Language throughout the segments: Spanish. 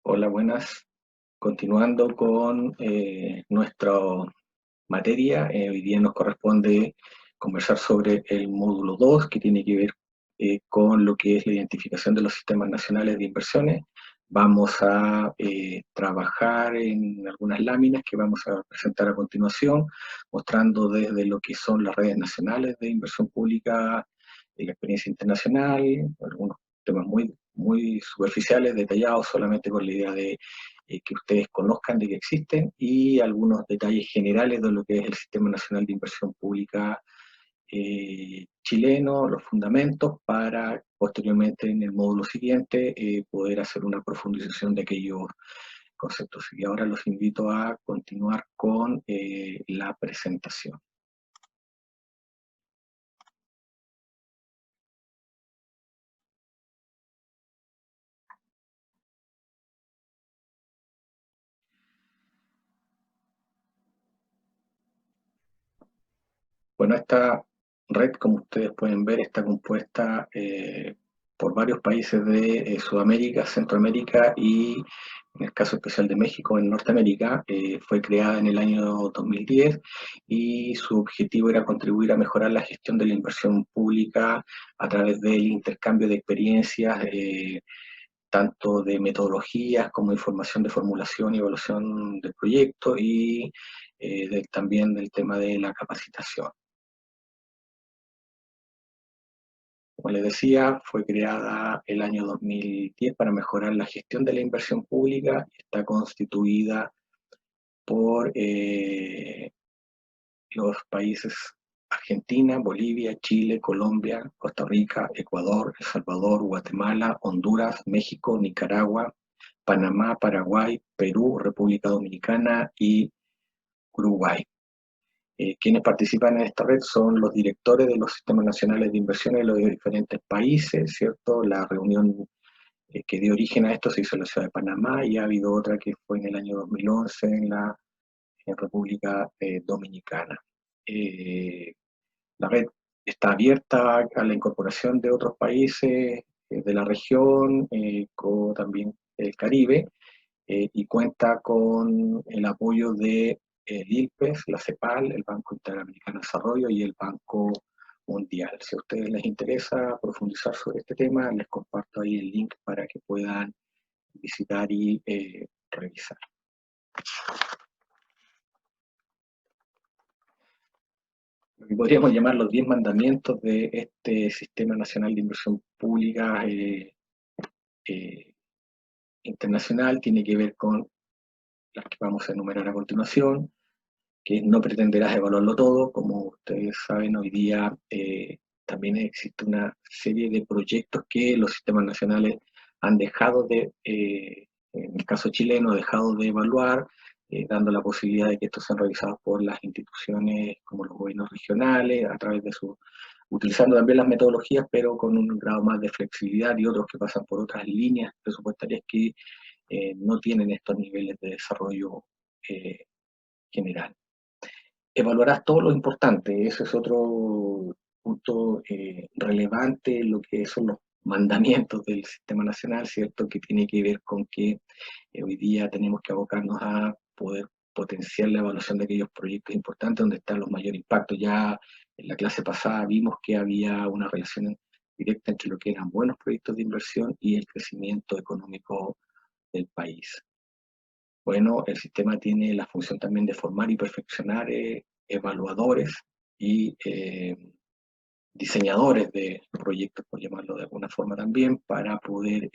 Hola, buenas. Continuando con nuestra materia, hoy día nos corresponde conversar sobre el módulo 2, que tiene que ver con lo que es la identificación de los sistemas nacionales de inversiones. Vamos a trabajar en algunas láminas que vamos a presentar a continuación, mostrando desde lo que son las redes nacionales de inversión pública, la experiencia internacional, algunos temas muy superficiales, detallados solamente con la idea de que ustedes conozcan de que existen, y algunos detalles generales de lo que es el Sistema Nacional de Inversión Pública chileno, los fundamentos, para posteriormente en el módulo siguiente poder hacer una profundización de aquellos conceptos. Y ahora los invito a continuar con la presentación. Bueno, esta red, como ustedes pueden ver, está compuesta por varios países de Sudamérica, Centroamérica y, en el caso especial de México, en Norteamérica. Fue creada en el año 2010 y su objetivo era contribuir a mejorar la gestión de la inversión pública a través del intercambio de experiencias, tanto de metodologías como información de formulación y evaluación del proyecto, y también del tema de la capacitación. Como les decía, fue creada el año 2010 para mejorar la gestión de la inversión pública. Está constituida por los países Argentina, Bolivia, Chile, Colombia, Costa Rica, Ecuador, El Salvador, Guatemala, Honduras, México, Nicaragua, Panamá, Paraguay, Perú, República Dominicana y Uruguay. Quienes participan en esta red son los directores de los sistemas nacionales de inversiones de los diferentes países, ¿cierto? La reunión que dio origen a esto se hizo en la ciudad de Panamá, y ha habido otra que fue en el año 2011 en República Dominicana. La red está abierta a la incorporación de otros países de la región, como también el Caribe, y cuenta con el apoyo de el ILPES, la CEPAL, el Banco Interamericano de Desarrollo y el Banco Mundial. Si a ustedes les interesa profundizar sobre este tema, les comparto ahí el link para que puedan visitar y revisar. Lo que podríamos llamar los 10 mandamientos de este Sistema Nacional de Inversión Pública eh, internacional tiene que ver con las que vamos a enumerar a continuación, que no pretenderás evaluarlo todo. Como ustedes saben, hoy día también existe una serie de proyectos que los sistemas nacionales han dejado en el caso chileno, dejado de evaluar, dando la posibilidad de que estos sean realizados por las instituciones como los gobiernos regionales, a través de utilizando también las metodologías, pero con un grado más de flexibilidad, y otros que pasan por otras líneas presupuestarias que no tienen estos niveles de desarrollo general. Evaluarás todo lo importante. Ese es otro punto relevante, lo que son los mandamientos del sistema nacional, ¿cierto? Que tiene que ver con que hoy día tenemos que abocarnos a poder potenciar la evaluación de aquellos proyectos importantes donde están los mayores impactos. Ya en la clase pasada vimos que había una relación directa entre lo que eran buenos proyectos de inversión y el crecimiento económico del país. Bueno, el sistema tiene la función también de formar y perfeccionar evaluadores y diseñadores de proyectos, por llamarlo de alguna forma también, para poder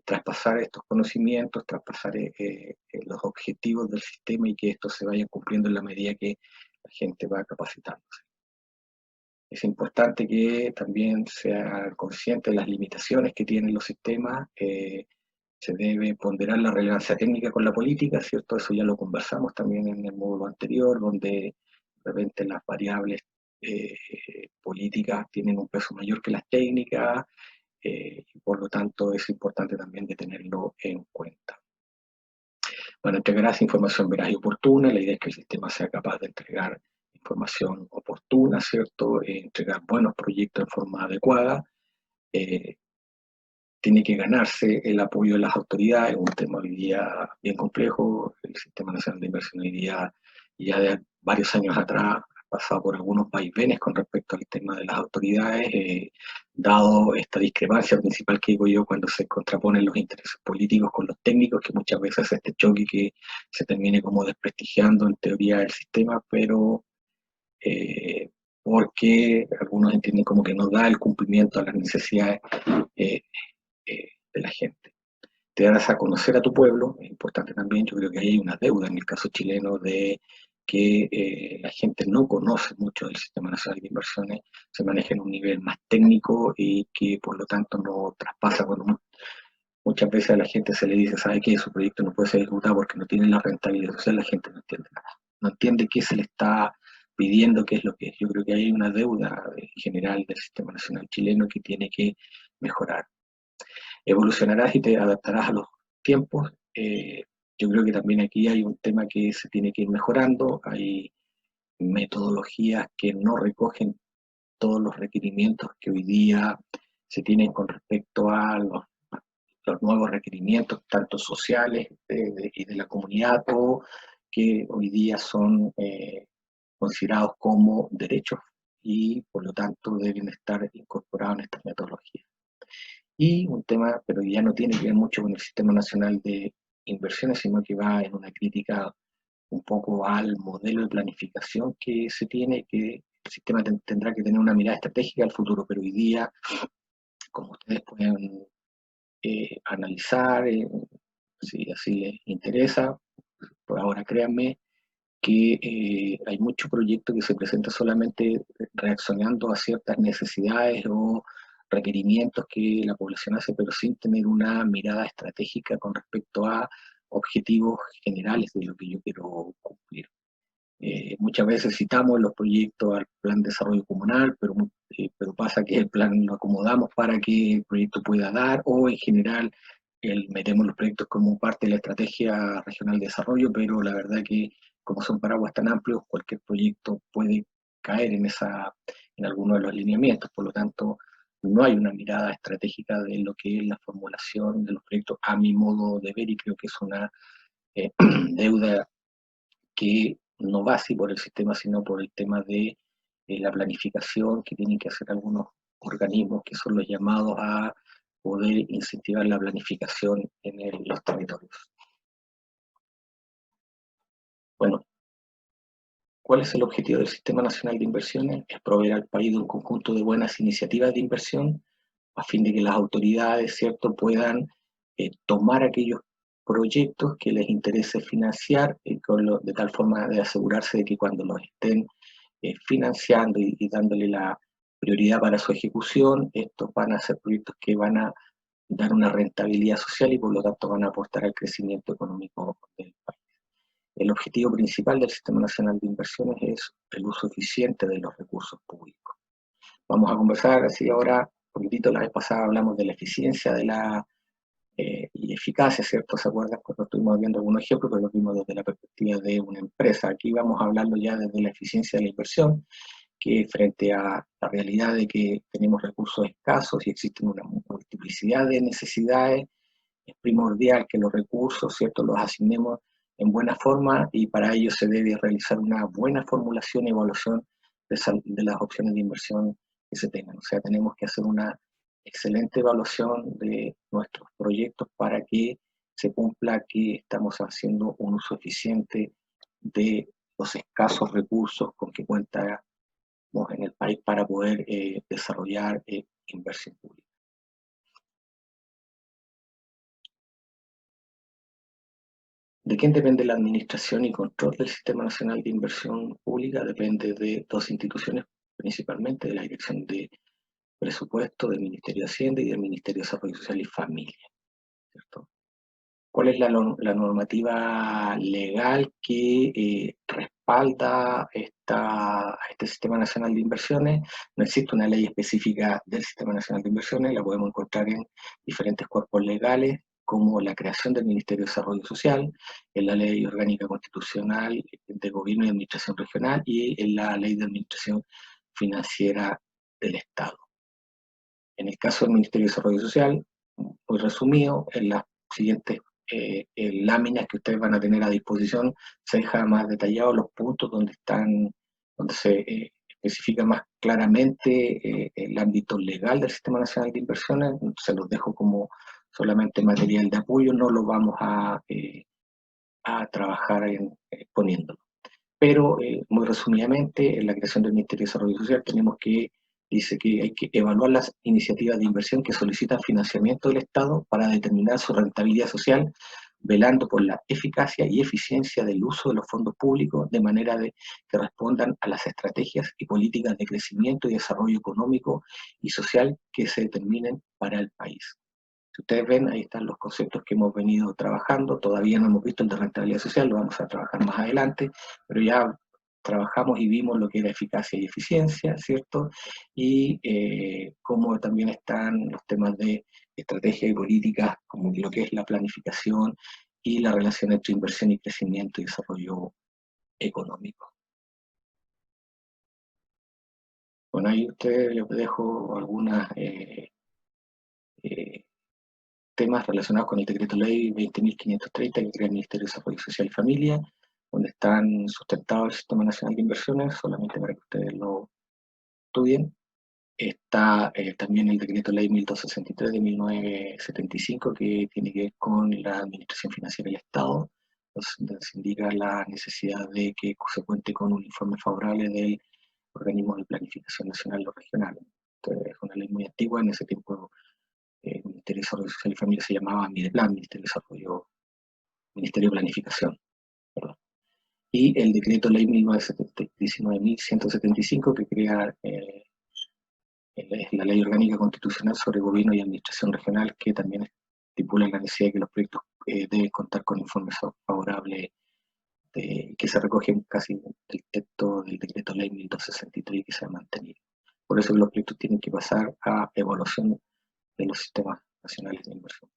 traspasar estos conocimientos, traspasar los objetivos del sistema, y que estos se vayan cumpliendo en la medida que la gente va capacitándose. Es importante que también sea consciente de las limitaciones que tienen los sistemas. Se debe ponderar la relevancia técnica con la política, ¿cierto? Eso ya lo conversamos también en el módulo anterior, donde de repente las variables políticas tienen un peso mayor que las técnicas, y por lo tanto es importante también de tenerlo en cuenta. Bueno, entregarás información veraz y oportuna. La idea es que el sistema sea capaz de entregar información oportuna, ¿cierto? Entregar buenos proyectos en forma adecuada. tiene que ganarse el apoyo de las autoridades, un tema hoy día bien complejo. El Sistema Nacional de Inversión hoy día, ya de varios años atrás, ha pasado por algunos vaivenes con respecto al tema de las autoridades, dado esta discrepancia principal que digo yo cuando se contraponen los intereses políticos con los técnicos, que muchas veces este choque que se termine como desprestigiando en teoría el sistema, pero eh, porque algunos entienden como que no da el cumplimiento a las necesidades eh, de la gente. Te das a conocer a tu pueblo, es importante también. Yo creo que hay una deuda en el caso chileno de que la gente no conoce mucho del Sistema Nacional de Inversiones, se maneja en un nivel más técnico y que por lo tanto no traspasa cuando muchas veces a la gente se le dice, ¿sabe qué? Su proyecto no puede ser ejecutado porque no tiene la rentabilidad social, la gente no entiende nada. No entiende qué se le está pidiendo, qué es lo que es. Yo creo que hay una deuda general del Sistema Nacional chileno que tiene que mejorar. Evolucionarás y te adaptarás a los tiempos. Yo creo que también aquí hay un tema que se tiene que ir mejorando. Hay metodologías que no recogen todos los requerimientos que hoy día se tienen con respecto a los nuevos requerimientos, tanto sociales y de la comunidad, o que hoy día son considerados como derechos y por lo tanto deben estar incorporados en estas metodologías. Y un tema, pero ya no tiene que ver mucho con el Sistema Nacional de Inversiones, sino que va en una crítica un poco al modelo de planificación que se tiene, que el sistema tendrá que tener una mirada estratégica al futuro, pero hoy día, como ustedes pueden analizar, si así les interesa, por ahora créanme que hay mucho proyecto que se presenta solamente reaccionando a ciertas necesidades o requerimientos que la población hace, pero sin tener una mirada estratégica con respecto a objetivos generales de lo que yo quiero cumplir. Muchas veces citamos los proyectos al plan de desarrollo comunal, pero pasa que el plan lo acomodamos para que el proyecto pueda dar, o en general metemos los proyectos como parte de la estrategia regional de desarrollo, pero la verdad que como son paraguas tan amplios, cualquier proyecto puede caer en alguno de los lineamientos. Por lo tanto, no hay una mirada estratégica de lo que es la formulación de los proyectos a mi modo de ver, y creo que es una deuda que no va así por el sistema, sino por el tema de la planificación que tienen que hacer algunos organismos que son los llamados a poder incentivar la planificación en los territorios. Bueno, ¿cuál es el objetivo del Sistema Nacional de Inversiones? Es proveer al país de un conjunto de buenas iniciativas de inversión a fin de que las autoridades, ¿cierto?, puedan tomar aquellos proyectos que les interese financiar de tal forma de asegurarse de que cuando los estén financiando y dándole la prioridad para su ejecución, estos van a ser proyectos que van a dar una rentabilidad social y por lo tanto van a aportar al crecimiento económico del país. El objetivo principal del Sistema Nacional de Inversiones es el uso eficiente de los recursos públicos. Vamos a conversar así ahora, un poquitito, la vez pasada hablamos de la eficiencia y eficacia, ¿cierto? ¿Se acuerdan cuando estuvimos viendo algunos ejemplos, pero lo vimos desde la perspectiva de una empresa? Aquí vamos a hablarlo ya desde la eficiencia de la inversión, que frente a la realidad de que tenemos recursos escasos y existen una multiplicidad de necesidades, es primordial que los recursos, ¿cierto?, los asignemos en buena forma, y para ello se debe realizar una buena formulación y evaluación de las opciones de inversión que se tengan. O sea, tenemos que hacer una excelente evaluación de nuestros proyectos para que se cumpla que estamos haciendo un uso eficiente de los escasos recursos con que cuenta en el país para poder desarrollar inversión pública. ¿De quién depende la administración y control del Sistema Nacional de Inversión Pública? Depende de dos instituciones, principalmente de la Dirección de Presupuesto, del Ministerio de Hacienda y del Ministerio de Desarrollo Social y Familia, ¿cierto? ¿Cuál es la normativa legal que respalda este Sistema Nacional de Inversiones? No existe una ley específica del Sistema Nacional de Inversiones, la podemos encontrar en diferentes cuerpos legales, como la creación del Ministerio de Desarrollo Social, en la Ley Orgánica Constitucional de Gobierno y Administración Regional y en la Ley de Administración Financiera del Estado. En el caso del Ministerio de Desarrollo Social, muy resumido. En las siguientes láminas que ustedes van a tener a disposición se deja más detallado los puntos donde se especifica más claramente el ámbito legal del Sistema Nacional de Inversiones. Se los dejo como solamente material de apoyo, no lo vamos a trabajar poniéndolo. Pero muy resumidamente, en la creación del Ministerio de Desarrollo Social dice que hay que evaluar las iniciativas de inversión que solicitan financiamiento del Estado para determinar su rentabilidad social, velando por la eficacia y eficiencia del uso de los fondos públicos de manera que respondan a las estrategias y políticas de crecimiento y desarrollo económico y social que se determinen para el país. Si ustedes ven, ahí están los conceptos que hemos venido trabajando. Todavía no hemos visto el de rentabilidad social, lo vamos a trabajar más adelante, pero ya trabajamos y vimos lo que era eficacia y eficiencia, ¿cierto? Y cómo también están los temas de estrategia y políticas, como lo que es la planificación y la relación entre inversión y crecimiento y desarrollo económico. Bueno, ahí ustedes les dejo algunas temas relacionados con el decreto ley 20.530 que crea el Ministerio de Desarrollo Social y Familia, donde están sustentados el Sistema Nacional de Inversiones, solamente para que ustedes lo estudien. Está también el decreto ley 1263 de 1975, que tiene que ver con la administración financiera del Estado, donde se indica la necesidad de que se cuente con un informe favorable del organismo de planificación nacional o regional. Entonces, es una ley muy antigua, en ese tiempo el Ministerio de Desarrollo Social y Familia se llamaba Mideplan, Ministerio de Planificación, perdón. Y el decreto ley 19.175 que crea la ley orgánica constitucional sobre gobierno y administración regional, que también estipula la necesidad de que los proyectos deben contar con informes favorables que se recogen casi del texto del decreto ley 1263 que se ha mantenido. Por eso los proyectos tienen que pasar a evaluación de los sistemas nacionales de inversión.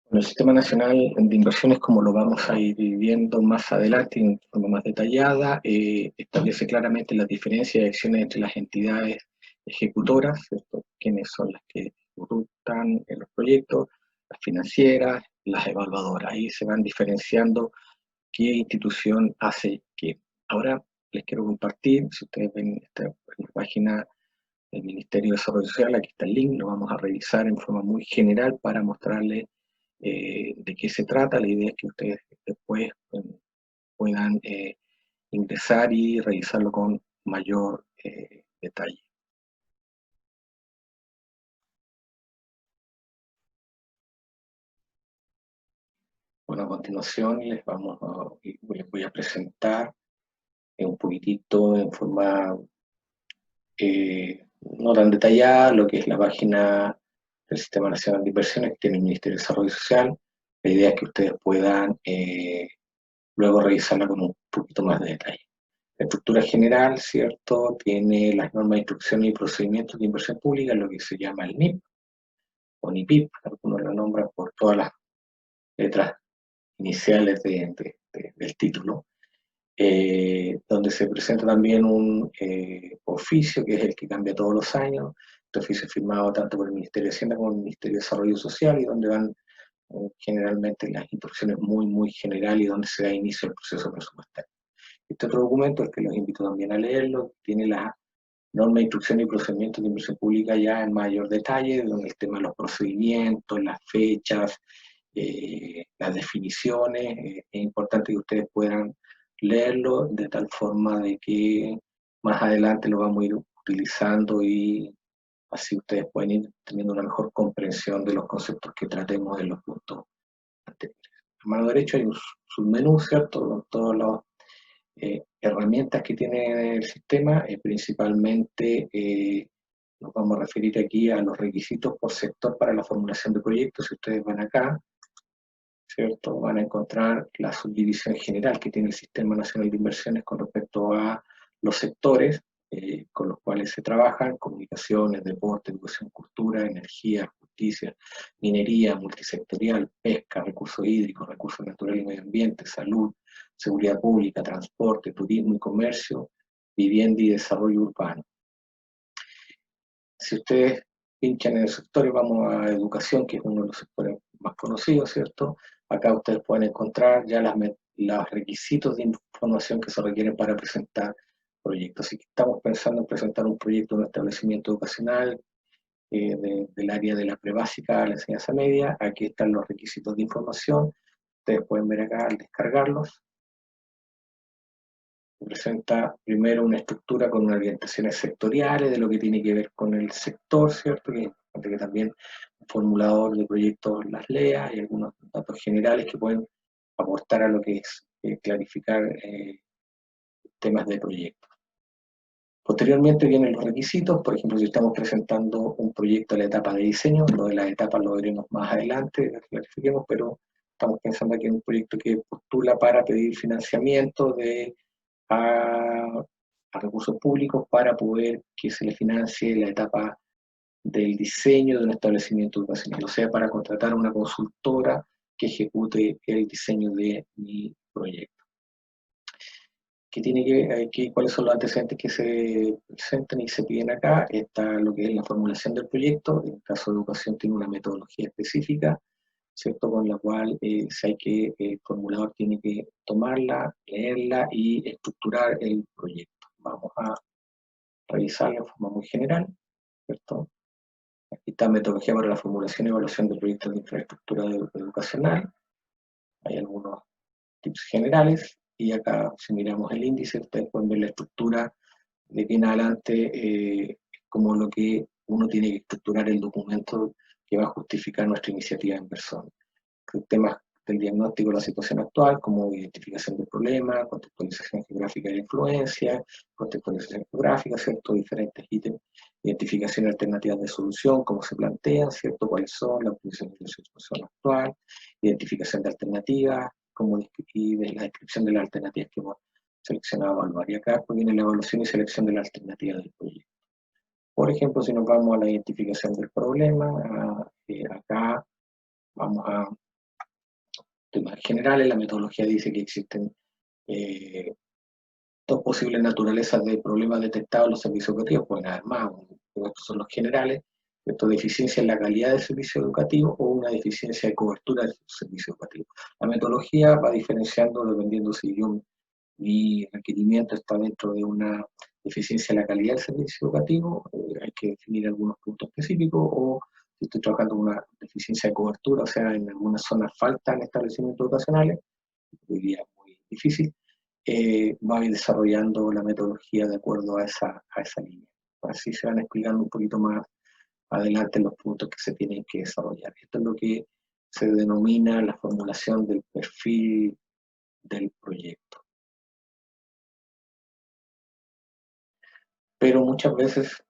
Bueno, el Sistema Nacional de Inversiones, como lo vamos a ir viendo más adelante en forma más detallada, establece claramente las diferencias de acciones entre las entidades ejecutoras, ¿cierto? Quiénes son las que ejecutan los proyectos, las financieras, las evaluadoras. Ahí se van diferenciando qué institución hace qué. Ahora les quiero compartir, si ustedes ven en la página del Ministerio de Desarrollo Social, aquí está el link, lo vamos a revisar en forma muy general para mostrarles de qué se trata. La idea es que ustedes después puedan ingresar y revisarlo con mayor detalle. Bueno, a continuación les voy a presentar un poquitito en forma no tan detallada lo que es la página del Sistema Nacional de Inversiones que tiene el Ministerio de Desarrollo Social. La idea es que ustedes puedan luego revisarla con un poquito más de detalle. La estructura general, ¿cierto? Tiene las normas de instrucciones y procedimientos de inversión pública, lo que se llama el NIP o NIPIP, algunos lo nombran por todas las letras iniciales del título, donde se presenta también un oficio que es el que cambia todos los años. Este oficio es firmado tanto por el Ministerio de Hacienda como por el Ministerio de Desarrollo Social y donde van generalmente las instrucciones muy generales y donde se da inicio al proceso presupuestario. Este otro documento, el que los invito también a leerlo, tiene la norma de instrucción y procedimientos de inversión pública ya en mayor detalle, donde el tema de los procedimientos, las fechas, las definiciones, es importante que ustedes puedan leerlo de tal forma de que más adelante lo vamos a ir utilizando y así ustedes pueden ir teniendo una mejor comprensión de los conceptos que tratemos en los puntos anteriores. A mano derecha hay un submenú, ¿cierto? Con todas las herramientas que tiene el sistema, principalmente nos vamos a referir aquí a los requisitos por sector para la formulación de proyectos. Si ustedes van acá, ¿cierto? Van a encontrar la subdivisión general que tiene el Sistema Nacional de Inversiones con respecto a los sectores con los cuales se trabajan: comunicaciones, deporte, educación, cultura, energía, justicia, minería, multisectorial, pesca, recursos hídricos, recursos naturales y medio ambiente, salud, seguridad pública, transporte, turismo y comercio, vivienda y desarrollo urbano. Si ustedes pinchan en el sector y vamos a educación, que es uno de los sectores más conocidos, ¿cierto? Acá ustedes pueden encontrar ya los requisitos de información que se requieren para presentar proyectos. Si estamos pensando en presentar un proyecto en un establecimiento educacional del área de la prebásica a la enseñanza media, aquí están los requisitos de información. Ustedes pueden ver acá al descargarlos. Presenta primero una estructura con unas orientaciones sectoriales de lo que tiene que ver con el sector, ¿cierto? Que también un formulador de proyectos las lea y algunos datos generales que pueden aportar a lo que es clarificar temas de proyecto. Posteriormente vienen los requisitos, por ejemplo, si estamos presentando un proyecto a la etapa de diseño, lo de las etapas lo veremos más adelante, clarifiquemos, pero estamos pensando aquí en un proyecto que postula para pedir financiamiento a recursos públicos para poder que se le financie la etapa del diseño de un establecimiento educacional, o sea, para contratar a una consultora que ejecute el diseño de mi proyecto. ¿Cuáles son los antecedentes que se presentan y se piden acá? Está lo que es la formulación del proyecto. En el caso de educación tiene una metodología específica, ¿cierto? Con la cual el formulador tiene que tomarla, leerla y estructurar el proyecto. Vamos a revisarla de forma muy general, ¿cierto? Aquí está metodología para la formulación y evaluación de proyectos de infraestructura educacional. Hay algunos tips generales. Y acá, si miramos el índice, ustedes pueden ver la estructura de aquí en adelante, como lo que uno tiene que estructurar el documento que va a justificar nuestra iniciativa en persona. Temas del diagnóstico de la situación actual, como identificación del problema, contextualización geográfica de la influencia, contextualización geográfica, ¿cierto? Diferentes ítems, identificación de alternativas de solución, cómo se plantean, ¿cierto? Cuáles son, la utilización de la situación actual, identificación de alternativas, y de la descripción de las alternativas que hemos seleccionado a evaluar. Y acá viene la evaluación y selección de la alternativa del proyecto. Por ejemplo, si nos vamos a la identificación del problema, acá vamos a temas generales. La metodología dice que existen dos posibles naturalezas de problemas detectados en los servicios educativos, pueden haber más, pero estos son los generales. Esto, deficiencia en la calidad del servicio educativo o una deficiencia de cobertura del servicio educativo. La metodología va diferenciando dependiendo si mi requerimiento está dentro de una deficiencia en la calidad del servicio educativo, hay que definir algunos puntos específicos, o si estoy trabajando con una deficiencia de cobertura, o sea, en algunas zonas faltan establecimientos educacionales, hoy día es muy difícil, va a ir desarrollando la metodología de acuerdo a esa línea. Así se van explicando un poquito más adelante los puntos que se tienen que desarrollar. Esto es lo que se denomina la formulación del perfil del proyecto. Pero muchas veces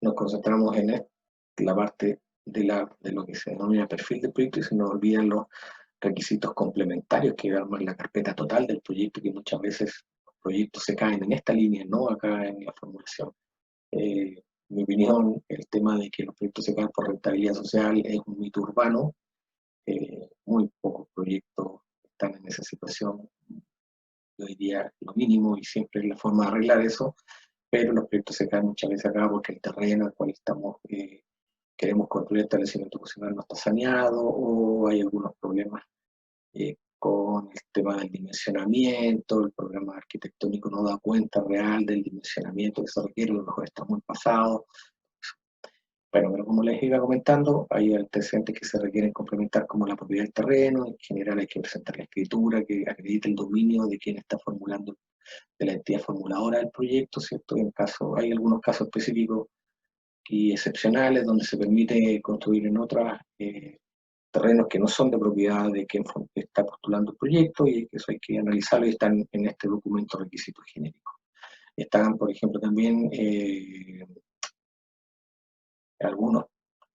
nos concentramos en la parte de lo que se denomina perfil del proyecto y se nos olvidan los requisitos complementarios que arman la carpeta total del proyecto, que muchas veces los proyectos se caen en esta línea, no acá en la formulación. En mi opinión, el tema de que los proyectos se caen por rentabilidad social es un mito urbano. Muy pocos proyectos están en esa situación. Yo diría lo mínimo y siempre es la forma de arreglar eso, pero los proyectos se caen muchas veces acá porque el terreno al cual queremos construir el establecimiento educacional no está saneado, o hay algunos problemas con el tema del dimensionamiento, el programa arquitectónico no da cuenta real del dimensionamiento que se requiere, a lo mejor está muy pasado. Bueno, pero como les iba comentando, hay antecedentes que se requieren complementar, como la propiedad del terreno. En general hay que presentar la escritura que acredite el dominio de quien está formulando, de la entidad formuladora del proyecto, ¿cierto? Hay algunos casos específicos y excepcionales donde se permite construir en otros terrenos que no son de propiedad de quien está postulando el proyecto, y eso hay que analizarlo, y están en este documento requisitos genéricos. Están, por ejemplo, también algunos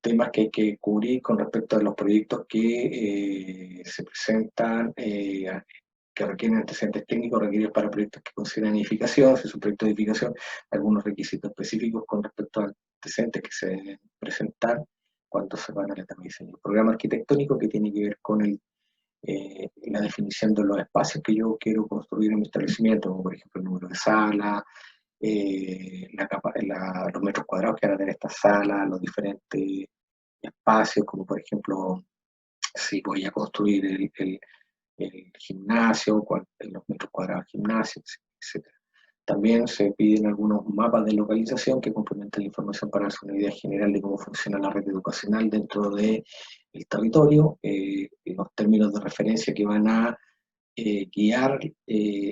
temas que hay que cubrir con respecto a los proyectos que se presentan, que requieren antecedentes técnicos, requeridos para proyectos que consideran edificación. Si es un proyecto de edificación, algunos requisitos específicos con respecto a antecedentes que se deben presentar cuando se van a la etapa de diseño. El programa arquitectónico, que tiene que ver con la definición de los espacios que yo quiero construir en mi establecimiento, como por ejemplo el número de salas, los metros cuadrados que van a tener esta sala, los diferentes espacios, como por ejemplo, si voy a construir el gimnasio, los metros cuadrados del gimnasio, etc. También se piden algunos mapas de localización que complementan la información para hacer una idea general de cómo funciona la red educacional dentro del territorio, los términos de referencia que van a guiar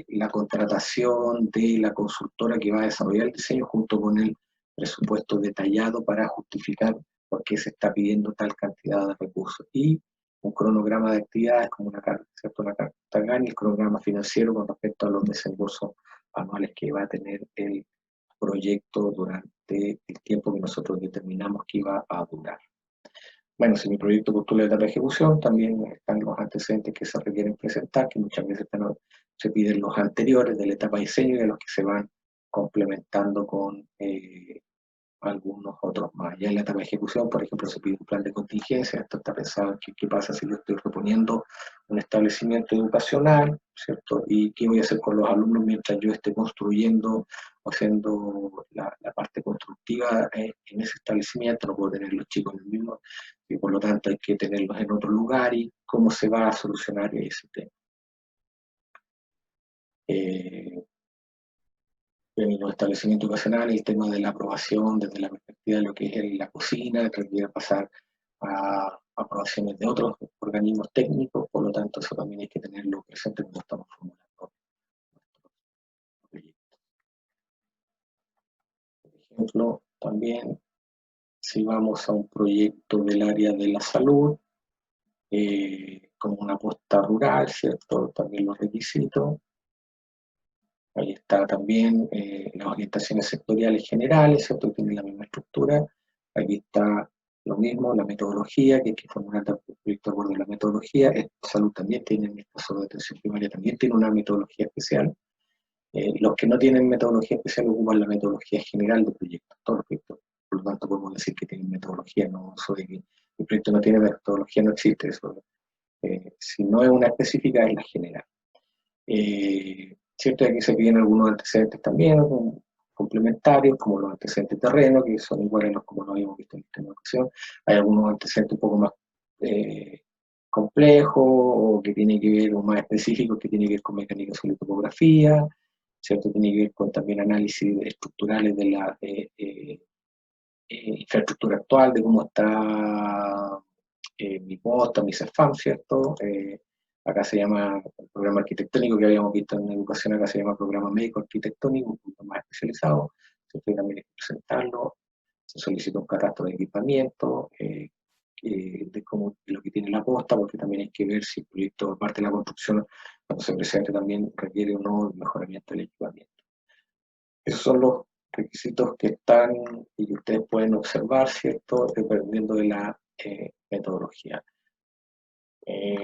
la contratación de la consultora que va a desarrollar el diseño junto con el presupuesto detallado para justificar por qué se está pidiendo tal cantidad de recursos. Y un cronograma de actividades como una carta, ¿cierto? Una carta GAN y el cronograma financiero con respecto a los desembolsos anuales que va a tener el proyecto durante el tiempo que nosotros determinamos que iba a durar. Bueno, si mi proyecto postula etapa de ejecución, también están los antecedentes que se requieren presentar, que muchas veces se piden los anteriores de la etapa de diseño y de los que se van complementando con algunos otros más. Ya en la etapa de ejecución, por ejemplo, se pide un plan de contingencia. Esto está pensado en qué pasa si yo estoy reponiendo un establecimiento educacional, ¿cierto? Y qué voy a hacer con los alumnos mientras yo esté construyendo o haciendo la parte constructiva en ese establecimiento. No puedo tener los chicos en el mismo, y por lo tanto hay que tenerlos en otro lugar y cómo se va a solucionar ese tema. En los establecimientos educacionales, el tema de la aprobación desde la perspectiva de lo que es la cocina, que requiere pasar a aprobaciones de otros organismos técnicos, por lo tanto eso también hay que tenerlo presente cuando estamos formulando nuestros proyectos. Por ejemplo, también si vamos a un proyecto del área de la salud, como una posta rural, ¿cierto? También los requisitos. Ahí está también las orientaciones sectoriales generales, ¿cierto? Tiene la misma estructura. Aquí está lo mismo, la metodología, que hay que formular el proyecto de acuerdo a la metodología. Salud también tiene, en el caso de atención primaria, también tiene una metodología especial. Los que no tienen metodología especial ocupan la metodología general del proyecto, todos los proyectos. Por lo tanto, podemos decir que tienen metodología, no eso de que el proyecto no tiene metodología, no existe eso. Si no es una específica, es la general. Cierto, aquí se piden algunos antecedentes también, complementarios, como los antecedentes de terreno, que son iguales a los como lo habíamos visto en esta ocasión. Hay algunos antecedentes un poco más complejos, o que tienen que ver, o más específicos, que tienen que ver con mecánica sobre topografía, ¿cierto? Tiene que ver con también análisis estructurales de la infraestructura actual, de cómo está mi posta, mi CEFAM, ¿cierto? Acá se llama el programa arquitectónico que habíamos visto en educación, acá se llama programa médico arquitectónico, un poco más especializado, ¿cierto? Y también hay que presentarlo, se solicita un catastro de equipamiento, de cómo, de lo que tiene la posta, porque también hay que ver si el proyecto, aparte de la construcción, cuando se presente también requiere o no el mejoramiento del equipamiento. Esos son los requisitos que están y que ustedes pueden observar, ¿cierto? Dependiendo de la metodología.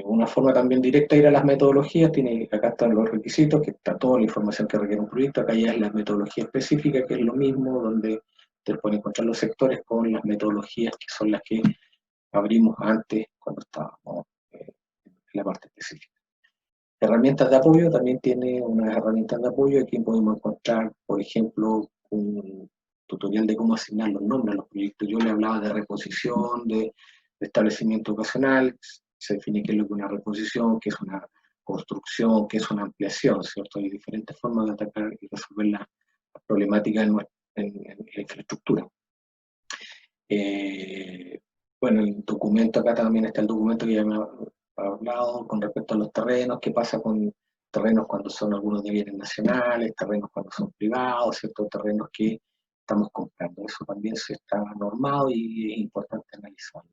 Una forma también directa de ir a las metodologías, acá están los requisitos, que está toda la información que requiere un proyecto, acá ya es la metodología específica, que es lo mismo, donde ustedes pueden encontrar los sectores con las metodologías que son las que abrimos antes cuando estábamos en la parte específica. Herramientas de apoyo, también tiene unas herramientas de apoyo. Aquí podemos encontrar, por ejemplo, un tutorial de cómo asignar los nombres a los proyectos. Yo le hablaba de reposición, de establecimiento ocasional, se define qué es lo que es una reposición, qué es una construcción, qué es una ampliación, ¿cierto? Hay diferentes formas de atacar y resolver la problemática en la infraestructura. Bueno, el documento, acá también está el documento que ya me ha hablado con respecto a los terrenos, qué pasa con terrenos cuando son algunos de bienes nacionales, terrenos cuando son privados, ciertos terrenos que estamos comprando. Eso también se está normado y es importante analizarlo.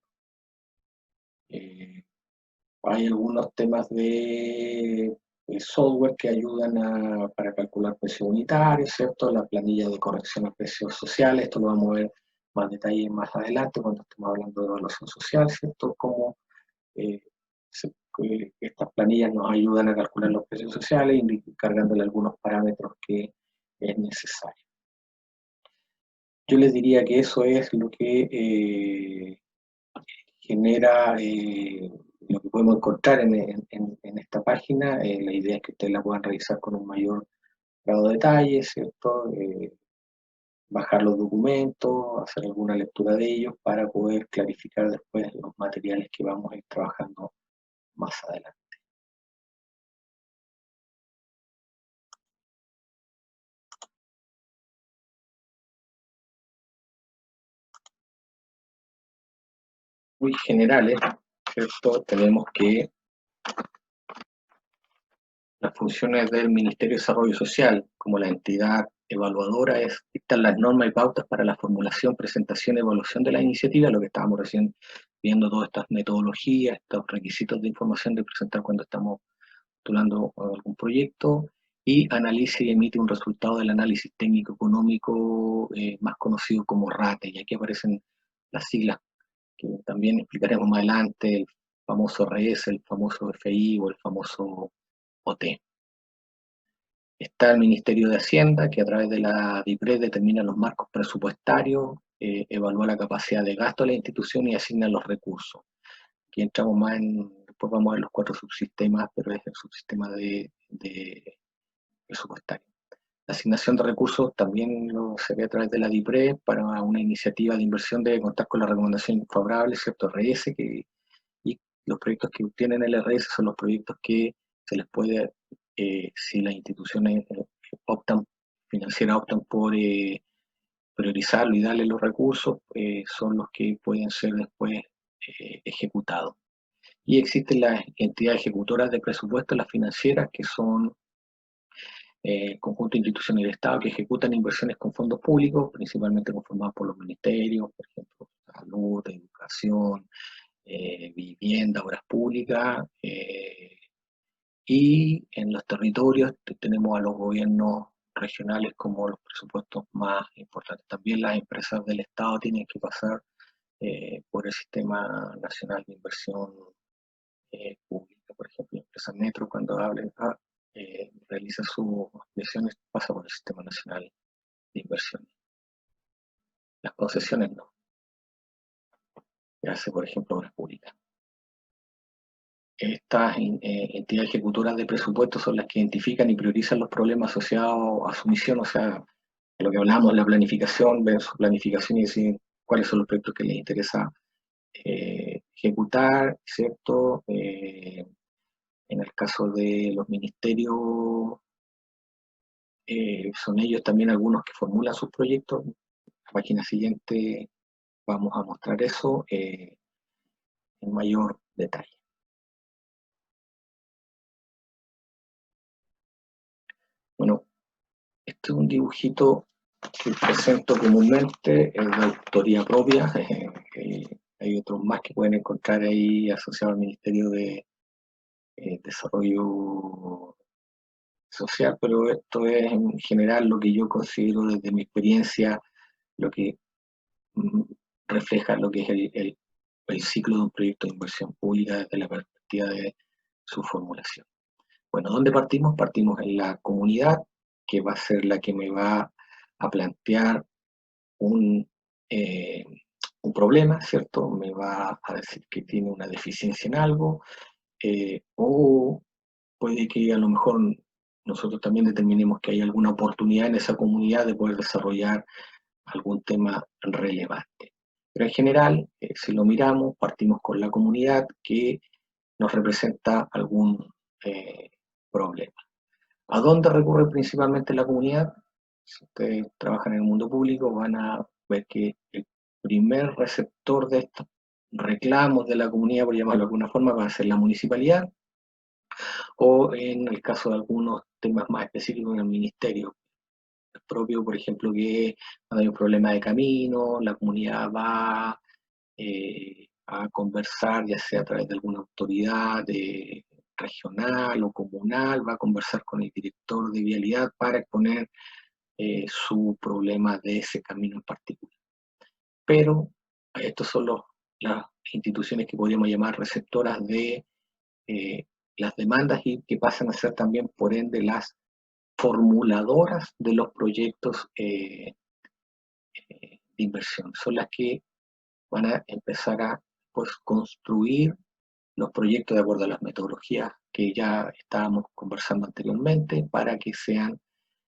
Hay algunos temas de software que ayudan para calcular precios unitarios, ¿cierto? La planilla de corrección a precios sociales, esto lo vamos a ver más detalle más adelante cuando estemos hablando de evaluación social, ¿cierto? Cómo eh, estas planillas nos ayudan a calcular los precios sociales, cargándole algunos parámetros que es necesario. Yo les diría que eso es lo que genera lo que podemos encontrar en esta página. La idea es que ustedes la puedan revisar con un mayor grado de detalle, ¿cierto? bajar los documentos, hacer alguna lectura de ellos para poder clarificar después los materiales que vamos a ir trabajando más adelante. Muy generales, ¿cierto? Tenemos que las funciones del Ministerio de Desarrollo Social, como la entidad evaluadora, es dictar las normas y pautas para la formulación, presentación y evaluación de la iniciativa, lo que estábamos recién viendo, todas estas metodologías, estos requisitos de información de presentar cuando estamos postulando algún proyecto, y analiza y emite un resultado del análisis técnico económico, más conocido como RATE, y aquí aparecen las siglas que también explicaremos más adelante, el famoso RS, el famoso FI o el famoso OT. Está el Ministerio de Hacienda, que a través de la DIPRE determina los marcos presupuestarios, evalúa la capacidad de gasto de la institución y asigna los recursos. Aquí entramos más en, después vamos a ver los 4 subsistemas, pero es el subsistema de presupuestario. La asignación de recursos también se ve a través de la DIPRE. Para una iniciativa de inversión debe contar con la recomendación favorable, excepto RS, y los proyectos que obtienen el RS son los proyectos que se les puede, si las instituciones optan, financieras optan por priorizarlo y darle los recursos, son los que pueden ser después ejecutados. Y existen las entidades ejecutoras de presupuesto, las financieras, que son conjunto de instituciones del Estado que ejecutan inversiones con fondos públicos, principalmente conformadas por los ministerios, por ejemplo, salud, educación, vivienda, obras públicas, y en los territorios tenemos a los gobiernos regionales como los presupuestos más importantes. También las empresas del Estado tienen que pasar por el Sistema Nacional de Inversión Pública. Por ejemplo, la empresa Metro, cuando realiza sus inversiones, pasa por el Sistema Nacional de Inversiones. Las concesiones no, que hace, por ejemplo, obras públicas. Estas entidades ejecutoras de presupuesto son las que identifican y priorizan los problemas asociados a su misión, o sea, de lo que hablamos, la planificación, ven su planificación y deciden cuáles son los proyectos que les interesa ejecutar, ¿cierto? En el caso de los ministerios, son ellos también algunos que formulan sus proyectos. En la página siguiente vamos a mostrar eso en mayor detalle. Bueno, este es un dibujito que presento comúnmente, es de autoría propia. Hay otros más que pueden encontrar ahí asociados al Ministerio de Desarrollo Social, pero esto es en general lo que yo considero desde mi experiencia, lo que mm, refleja lo que es el ciclo de un proyecto de inversión pública desde la perspectiva de su formulación. Bueno, ¿dónde partimos? Partimos en la comunidad, que va a ser la que me va a plantear un, eh, un problema, ¿cierto? Me va a decir que tiene una deficiencia en algo, o puede que a lo mejor nosotros también determinemos que hay alguna oportunidad en esa comunidad de poder desarrollar algún tema relevante. Pero en general, si lo miramos, partimos con la comunidad que nos representa algún problema. ¿A dónde recurre principalmente la comunidad? Si ustedes trabajan en el mundo público, van a ver que el primer receptor de estos reclamos de la comunidad, por llamarlo de alguna forma, va a ser la municipalidad, o en el caso de algunos temas más específicos en el ministerio. El propio, por ejemplo, que cuando hay un problema de camino, la comunidad va a conversar, ya sea a través de alguna autoridad regional o comunal, va a conversar con el director de vialidad para exponer su problema de ese camino en particular. Pero estos son las instituciones que podríamos llamar receptoras de las demandas y que pasan a ser también, por ende, las formuladoras de los proyectos de inversión. Son las que van a empezar a pues, construir los proyectos de acuerdo a las metodologías que ya estábamos conversando anteriormente para que sean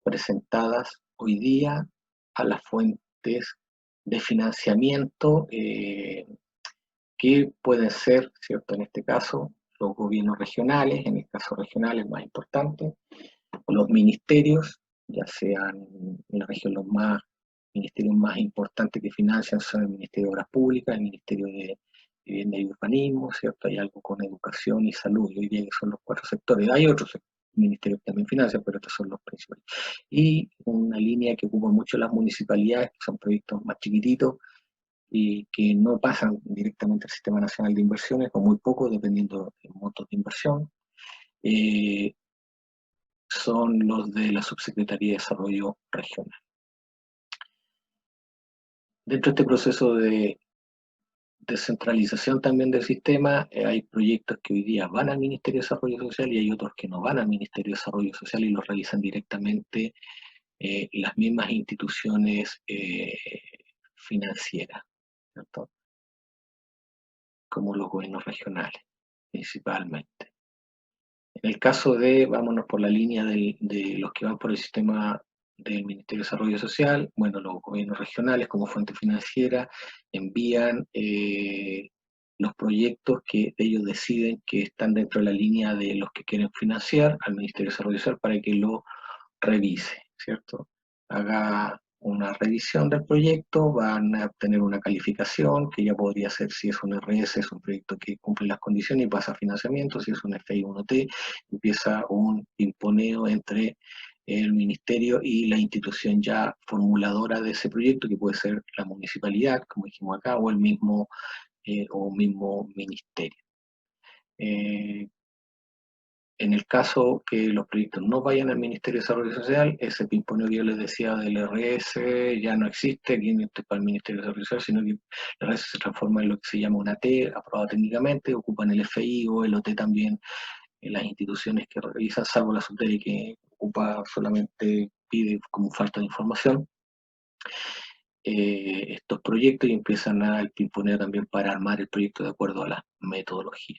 presentadas hoy día a las fuentes de financiamiento que pueden ser, ¿cierto? En este caso, los gobiernos regionales, en el caso regional es más importante, los ministerios, ya sean en la región los ministerios más importantes que financian son el Ministerio de Obras Públicas, el Ministerio de Vivienda y Urbanismo, ¿cierto? Hay algo con educación y salud, yo diría que son los 4 sectores. Hay otros ministerios que también financian, pero estos son los principales. Y una línea que ocupa mucho las municipalidades, que son proyectos más chiquititos y que no pasan directamente al Sistema Nacional de Inversiones, o muy poco, dependiendo del monto de inversión. Eh, son los de la Subsecretaría de Desarrollo Regional. Dentro de este proceso de descentralización también del sistema, hay proyectos que hoy día van al Ministerio de Desarrollo Social y hay otros que no van al Ministerio de Desarrollo Social y los realizan directamente las mismas instituciones financieras, ¿cierto? Como los gobiernos regionales, principalmente. En el caso de, vámonos por la línea de los que van por el sistema del Ministerio de Desarrollo Social, bueno, los gobiernos regionales como fuente financiera envían los proyectos que ellos deciden que están dentro de la línea de los que quieren financiar al Ministerio de Desarrollo Social para que lo revise, ¿cierto? Haga una revisión del proyecto, van a obtener una calificación que ya podría ser si es un RS, es un proyecto que cumple las condiciones y pasa a financiamiento, si es un FI 1T, empieza un pimponeo entre el ministerio y la institución ya formuladora de ese proyecto, que puede ser la municipalidad, como dijimos acá, o el mismo ministerio. En el caso que los proyectos no vayan al Ministerio de Desarrollo Social, ese pimponeo que yo les decía del RS ya no existe aquí para el Ministerio de Desarrollo Social, sino que el RS se transforma en lo que se llama una T, aprobada técnicamente, ocupan el FI o el OT también en las instituciones que revisan, salvo la SUTERI que ocupa solamente, pide como falta de información. Estos proyectos y empiezan a pimponear también para armar el proyecto de acuerdo a la metodología.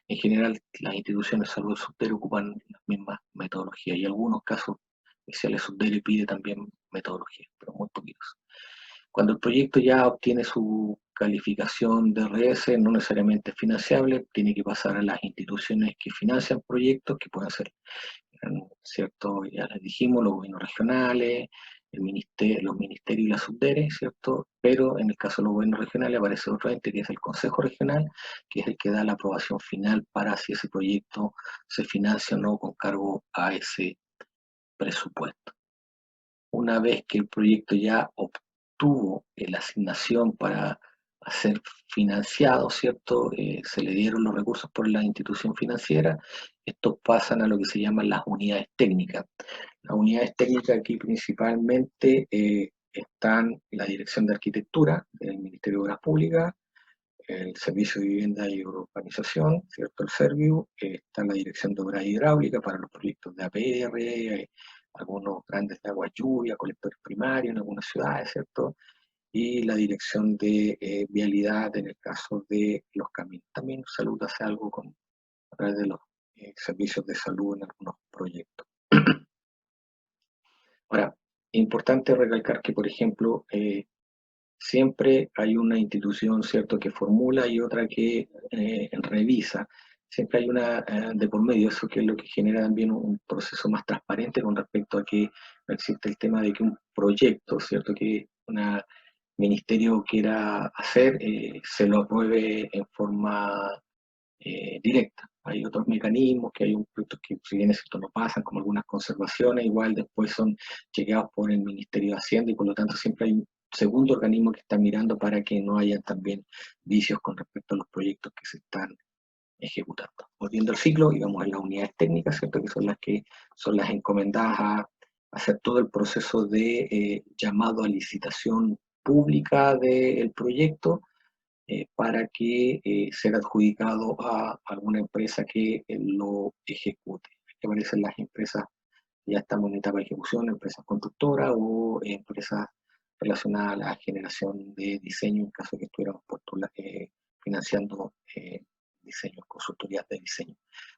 En general, las instituciones, salvo el subdere, ocupan las mismas metodologías y en algunos casos especiales subdere pide también metodología, pero muy poquitos. Cuando el proyecto ya obtiene su calificación de RS, no necesariamente es financiable, tiene que pasar a las instituciones que financian proyectos, que pueden ser, ¿cierto? Ya les dijimos, los gobiernos regionales, los ministerios y la subdere, ¿cierto? Pero en el caso de los gobiernos regionales aparece otro ente que es el Consejo Regional, que es el que da la aprobación final para si ese proyecto se financia o no con cargo a ese presupuesto. Una vez que el proyecto ya obtuvo la asignación para ser financiado, ¿cierto? Se le dieron los recursos por la institución financiera, estos pasan a lo que se llaman las unidades técnicas. Las unidades técnicas aquí principalmente están la Dirección de Arquitectura del Ministerio de Obras Públicas, el Servicio de Vivienda y Urbanización, ¿cierto? El Serviu, está la Dirección de Obras Hidráulicas para los proyectos de APR, algunos grandes de agua lluvia, colectores primarios en algunas ciudades, ¿cierto? Y la Dirección de Vialidad en el caso de los caminos. También Salud hace algo a través de los servicios de salud en algunos proyectos. Ahora, es importante recalcar que, por ejemplo, siempre hay una institución, ¿cierto?, que formula y otra que revisa. Siempre hay una de por medio, eso que es lo que genera también un proceso más transparente con respecto a que no existe el tema de que un proyecto, ¿cierto?, que un ministerio quiera hacer, se lo apruebe en forma directa. Hay otros mecanismos, que hay un proyectos que si bien esto no pasan, como algunas conservaciones, igual después son chequeados por el Ministerio de Hacienda y por lo tanto siempre hay un segundo organismo que está mirando para que no hayan también vicios con respecto a los proyectos que se están ejecutando. Volviendo al ciclo, digamos en las unidades técnicas, ¿cierto? Que son las que son las encomendadas a hacer todo el proceso de llamado a licitación pública del proyecto, para que sea adjudicado a alguna empresa que lo ejecute. Que aparecen las empresas que ya estamos en etapa de ejecución, empresas constructoras o empresas relacionadas a la generación de diseño en caso de que estuviéramos financiando diseños, consultorías de diseño.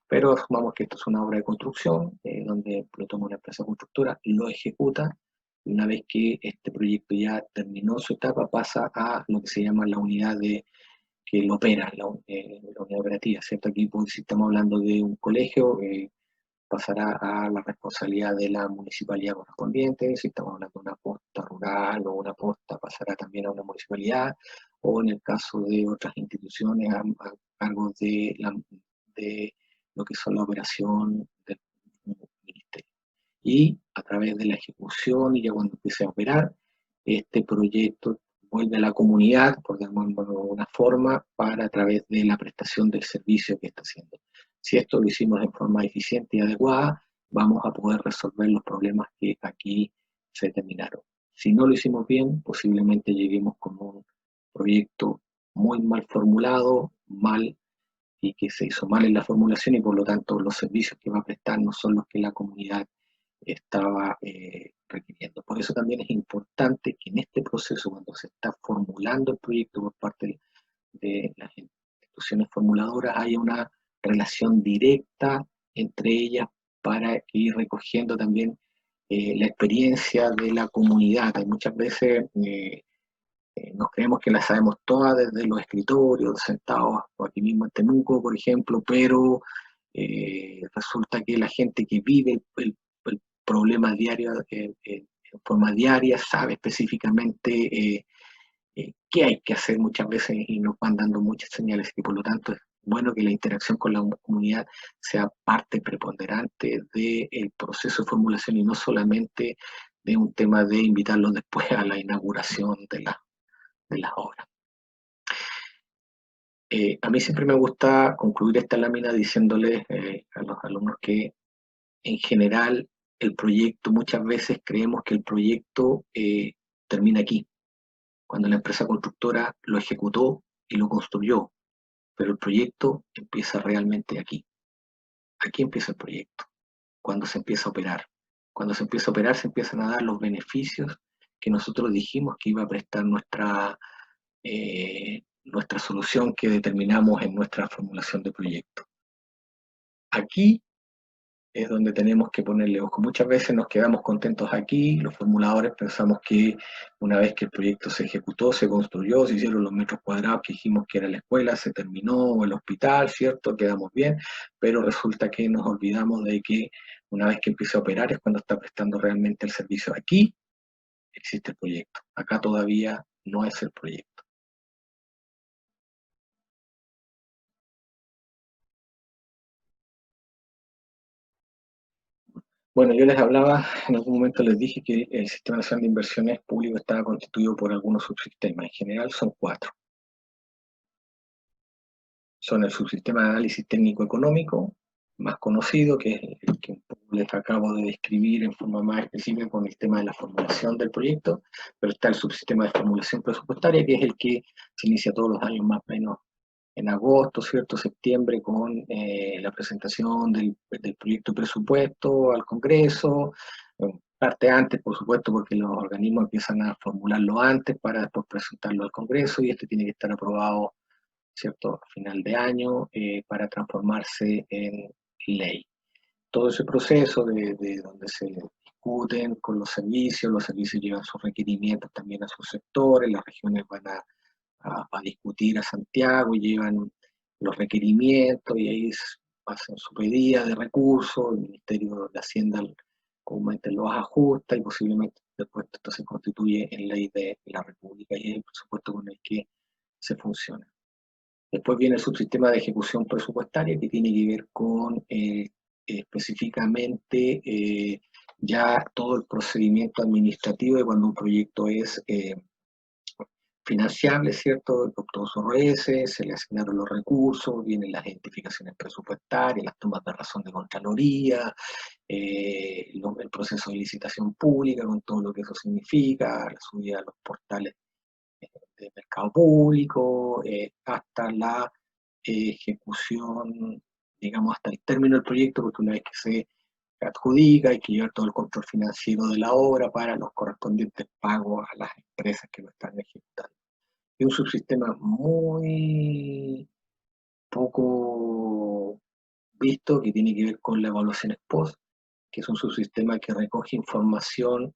Pero asumamos que esto es una obra de construcción, donde lo toma una empresa constructora, lo ejecuta y una vez que este proyecto ya terminó su etapa, pasa a lo que se llama la unidad que lo opera, la unidad operativa, ¿cierto? Aquí, pues, si estamos hablando de un colegio, pasará a la responsabilidad de la municipalidad correspondiente. Si estamos hablando de una posta rural o una posta, pasará también a una municipalidad, o en el caso de otras instituciones, a cargo de lo que son la operación del ministerio. Y a través de la ejecución, y ya cuando empiece a operar, este proyecto vuelve a la comunidad, por llamarlo de alguna forma, para a través de la prestación del servicio que está haciendo. Si esto lo hicimos en forma eficiente y adecuada, vamos a poder resolver los problemas que aquí se determinaron. Si no lo hicimos bien, posiblemente lleguemos con un proyecto muy mal formulado, mal, y que se hizo mal en la formulación, y por lo tanto los servicios que va a prestar no son los que la comunidad estaba requiriendo. Por eso también es importante que en este proceso, cuando se está formulando el proyecto por parte de las instituciones formuladoras, haya una relación directa entre ellas para ir recogiendo también la experiencia de la comunidad. Hay muchas veces nos creemos que la sabemos todas desde los escritorios, sentados aquí mismo en Temuco, por ejemplo, pero resulta que la gente que vive el problema diario en forma diaria sabe específicamente qué hay que hacer muchas veces, y nos van dando muchas señales, y por lo tanto es bueno que la interacción con la comunidad sea parte preponderante del proceso de formulación, y no solamente de un tema de invitarlos después a la inauguración de las obras. A mí siempre me gusta concluir esta lámina diciéndoles a los alumnos que en general el proyecto, muchas veces creemos que el proyecto termina aquí, cuando la empresa constructora lo ejecutó y lo construyó, pero el proyecto empieza realmente aquí. Aquí empieza el proyecto, cuando se empieza a operar. Cuando se empieza a operar, se empiezan a dar los beneficios que nosotros dijimos que iba a prestar nuestra solución que determinamos en nuestra formulación de proyecto. Aquí es donde tenemos que ponerle ojo. Muchas veces nos quedamos contentos aquí, los formuladores pensamos que una vez que el proyecto se ejecutó, se construyó, se hicieron los metros cuadrados que dijimos que era la escuela, se terminó, o el hospital, ¿cierto? Quedamos bien, pero resulta que nos olvidamos de que una vez que empieza a operar es cuando está prestando realmente el servicio. Aquí existe el proyecto, acá todavía no es el proyecto. Bueno, yo les hablaba, en algún momento les dije que el Sistema Nacional de Inversiones Público estaba constituido por algunos subsistemas. En general son cuatro. Son el subsistema de análisis técnico-económico, más conocido, que es el que un poco les acabo de describir en forma más específica con el tema de la formulación del proyecto, pero está el subsistema de formulación presupuestaria, que es el que se inicia todos los años más o menos en agosto, ¿cierto? Septiembre, con la presentación del proyecto de presupuesto al Congreso, parte antes, por supuesto, porque los organismos empiezan a formularlo antes para después presentarlo al Congreso, y este tiene que estar aprobado, ¿cierto?, a final de año para transformarse en ley. Todo ese proceso de donde se discuten con los servicios llevan sus requerimientos también a sus sectores, las regiones van a discutir a Santiago y llevan los requerimientos, y ahí hacen su pedida de recursos, el Ministerio de Hacienda comúnmente los ajusta, y posiblemente después esto se constituye en ley de la República, y es el presupuesto con el que se funciona. Después viene el subsistema de ejecución presupuestaria, que tiene que ver con específicamente ya todo el procedimiento administrativo de cuando un proyecto es financiable, ¿cierto? Obtuvo su RS, se le asignaron los recursos, vienen las identificaciones presupuestarias, las tomas de razón de Contraloría, el proceso de licitación pública con todo lo que eso significa, la subida a los portales de mercado público, hasta la ejecución, digamos, hasta el término del proyecto, porque una vez que se adjudica hay que llevar todo el control financiero de la obra para los correspondientes pagos a las empresas que lo están ejecutando. Es un subsistema muy poco visto, que tiene que ver con la evaluación ex post, que es un subsistema que recoge información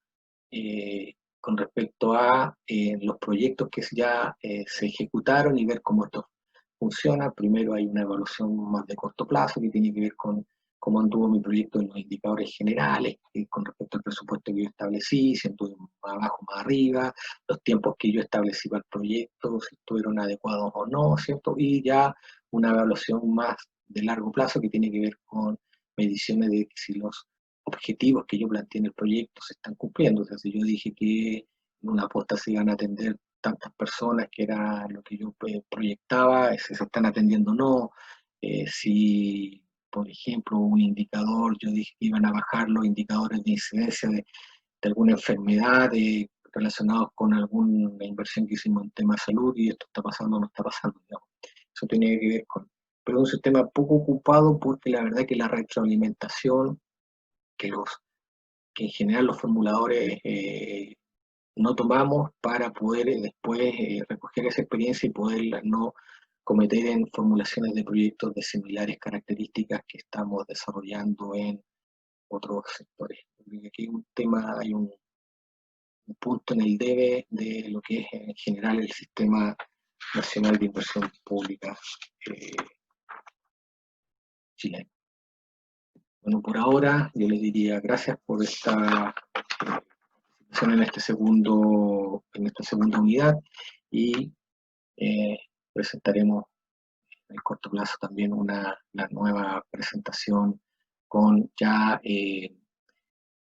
con respecto a los proyectos que ya se ejecutaron y ver cómo esto funciona. Primero hay una evaluación más de corto plazo que tiene que ver con cómo anduvo mi proyecto en los indicadores generales, con respecto al presupuesto que yo establecí, si anduvo más abajo, más arriba, los tiempos que yo establecí para el proyecto, si estuvieron adecuados o no, ¿cierto? Y ya una evaluación más de largo plazo que tiene que ver con mediciones de si los objetivos que yo planteé en el proyecto se están cumpliendo. O sea, si yo dije que en una posta se iban a atender tantas personas, que era lo que yo proyectaba, si se están atendiendo o no, si, por ejemplo, un indicador, yo dije que iban a bajar los indicadores de incidencia de alguna enfermedad relacionados con alguna inversión que hicimos en temas de salud y esto está pasando o no está pasando, digamos. Eso tiene que ver con... Pero es un sistema poco ocupado porque la verdad que la retroalimentación que, los, que en general los formuladores no tomamos para poder después recoger esa experiencia y poderla no cometer en formulaciones de proyectos de similares características que estamos desarrollando en otros sectores. Porque aquí hay un tema, hay un punto en el debe de lo que es en general el Sistema Nacional de Inversión Pública eh, chileno. Bueno, por ahora yo les diría gracias por esta en en esta segunda unidad y eh, presentaremos en el corto plazo también una nueva presentación con ya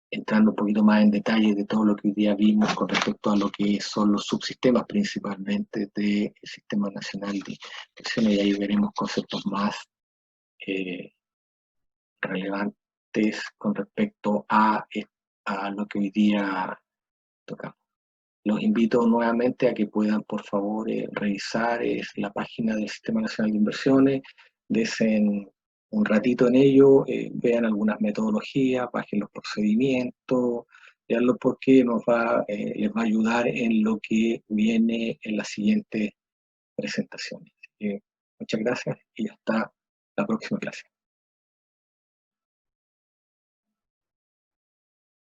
entrando un poquito más en detalle de todo lo que hoy día vimos con respecto a lo que son los subsistemas principalmente del Sistema Nacional de Inversiones y ahí veremos conceptos más eh, relevantes con respecto a lo que hoy día tocamos. Los invito nuevamente a que puedan, por favor, revisar la página del Sistema Nacional de Inversiones, desen un ratito en ello, vean algunas metodologías, bajen los procedimientos, veanlo porque les va a ayudar en lo que viene en las siguientes presentaciones. Muchas gracias y hasta la próxima clase.